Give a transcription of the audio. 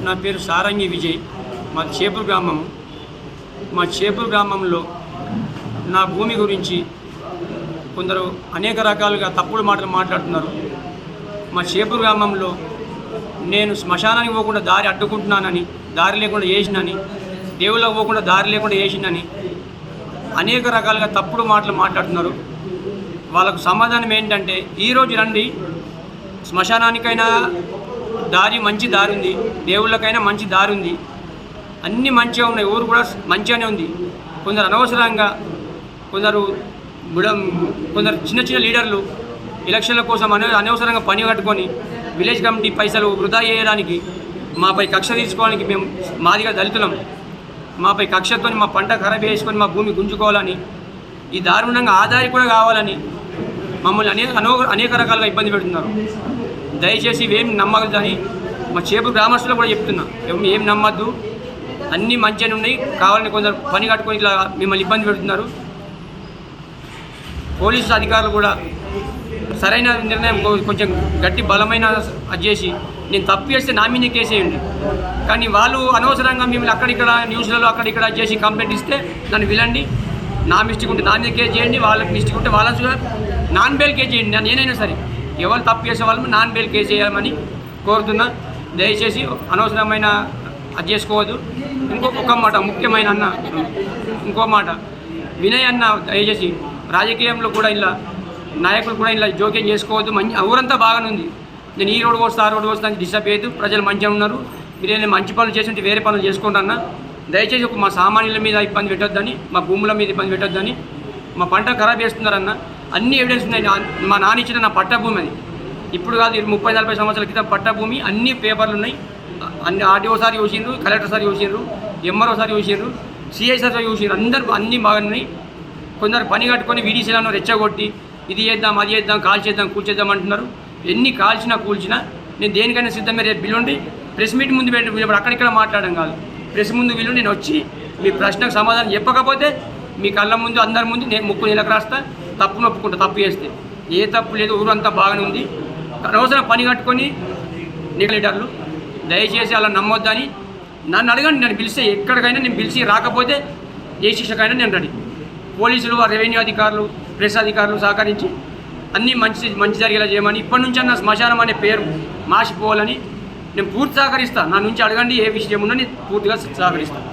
నా పేరు సారంగి విజయ్. మా చేపూరు గ్రామం. మా చేపూరు గ్రామంలో నా భూమి గురించి కొందరు అనేక రకాలుగా తప్పుడు మాటలు మాట్లాడుతున్నారు. మా చేపూరు గ్రామంలో నేను శ్మశానానికి పోకుండా దారి అడ్డుకుంటున్నానని, దారి లేకుండా చేసినని, దేవుళ్ళకు పోకుండా దారి లేకుండా చేసినని అనేక రకాలుగా తప్పుడు మాటలు మాట్లాడుతున్నారు. వాళ్ళకు సమాధానం ఏంటంటే, ఈరోజు రండి, శ్మశానానికైనా దారి మంచి దారి ఉంది, దేవుళ్ళకైనా మంచి దారి ఉంది, అన్నీ మంచిగా ఉన్నాయి, ఊరు కూడా మంచిగానే ఉంది. కొందరు అనవసరంగా కొందరు చిన్న చిన్న లీడర్లు ఎలక్షన్ల కోసం అనవసరంగా పని కట్టుకొని విలేజ్ కమిటీ పైసలు వృధా చేయడానికి, మాపై కక్ష తీసుకోవడానికి, మేము మాదిగా దళితులం, మాపై కక్షతో మా పంట ఖరాబ్ చేసుకొని మా భూమి గుంజుకోవాలని, ఈ దారుణంగా ఆదాయం కూడా కావాలని మమ్మల్ని అనేక రకాలుగా ఇబ్బంది పెడుతున్నారు. దయచేసి ఇవేం నమ్మద్దని మా చేపూరు గ్రామస్తులు కూడా చెప్తున్నా, ఏం నమ్మద్దు, అన్నీ మంచిగానే ఉన్నాయి, కావాలని కొందరు పని కట్టుకొని ఇట్లా మిమ్మల్ని ఇబ్బంది పెడుతున్నారు. పోలీసు అధికారులు కూడా సరైన నిర్ణయం, కొంచెం గట్టి బలమైన అది చేసి, నేను తప్పు చేస్తే నా మీద కేసేయండి, కానీ వాళ్ళు అనవసరంగా మిమ్మల్ని అక్కడిక్కడ న్యూస్లలో అక్కడిక్కడ చేసి కంప్లైంట్ ఇస్తే నన్ను విలండి, నా మిస్టేక్ ఉంటే నా మీద కేసు చేయండి, వాళ్ళకి మిస్టేక్ ఉంటే వాళ్ళని నాన్ బెయిల్ కేసు చేయండి. నేనైనా సరే ఎవరు తప్పు చేసే వాళ్ళని నాన్ బెయిల్ కేసు చేయాలని కోరుతున్నా. దయచేసి అనవసరమైన అది చేసుకోవద్దు. ఇంకొక మాట, ముఖ్యమైన అన్న, ఇంకో మాట, వినయ్ అన్న, దయచేసి రాజకీయంలో కూడా ఇలా నాయకులు కూడా ఇలా జోక్యం చేసుకోవద్దు. ఊరంతా బాగానే ఉంది, నేను ఈ రోడ్డు వస్తా ఆ రోడ్డు వస్తా అని డిస్టర్బ్ చేయొద్దు. ప్రజలు మంచిగా ఉన్నారు, మీరు మంచి పనులు చేసి వేరే పనులు చేసుకోండి. దయచేసి మా సామాన్యుల మీద ఇబ్బంది పెట్టొద్దని, మా భూముల మీద ఇబ్బంది పెట్టొద్దని. మా పంట ఖరాబ్ చేస్తున్నారన్న, అన్ని ఎవిడెన్స్ ఉన్నాయి. మా నాన్న ఇచ్చిన నా పట్టా భూమి అది, ఇప్పుడు కాదు, 30-40 సంవత్సరాల క్రితం పట్టా భూమి, అన్ని పేపర్లు ఉన్నాయి. అన్ని ఆర్డీఓ సార్ చూసిండ్రు, కలెక్టర్ సార్ చూసిండ్రు, ఎంఆర్ఓ సార్ చూసిండ్రు, సిఐ సార్ చూసిండ్రు, అందరూ అన్నీ బాగున్నాయి. కొందరు పని కట్టుకొని వీడీసీలను రెచ్చగొట్టి ఇది చేద్దాం అది చేద్దాం కాల్ చేద్దాం కూల్చేద్దాం అంటున్నారు. ఎన్ని కాల్చినా కూల్చినా నేను దేనికైనా సిద్ధమే. రేపు బిల్లుండి ప్రెస్ మీట్ ముందు పెట్టి, ఇప్పుడు అక్కడిక్కడ మాట్లాడడం కాదు, ప్రెస్ ముందు వీళ్ళు నేను వచ్చి మీ ప్రశ్నకు సమాధానం చెప్పకపోతే మీ కళ్ళ ముందు అందరి ముందు నేను ముక్కు నెలకు రాస్తా, తప్పు నొప్పుకుంటా. తప్పు చేస్తే ఏ తప్పు లేదు, ఊరంతా బాగానే ఉంది. అనవసరం పని కట్టుకొని లీడర్లు దయచేసి అలా నమ్మొద్దని నన్ను అడగండి. నన్ను పిలిస్తే ఎక్కడికైనా నేను పిలిచి రాకపోతే ఏ శిక్షకైనా నేను రెడీ. పోలీసులు, రెవెన్యూ అధికారులు, ప్రెస్ అధికారులు సహకరించి అన్నీ మంచి జరిగేలా చేయమని, ఇప్పటి నుంచి అన్న శ్మశానం అనే పేరు మాసిపోవాలని నేను పూర్తి సహకరిస్తాను. నా నుంచి అడగండి, ఏ విషయం ఉన్నా నేను పూర్తిగా సహకరిస్తాను.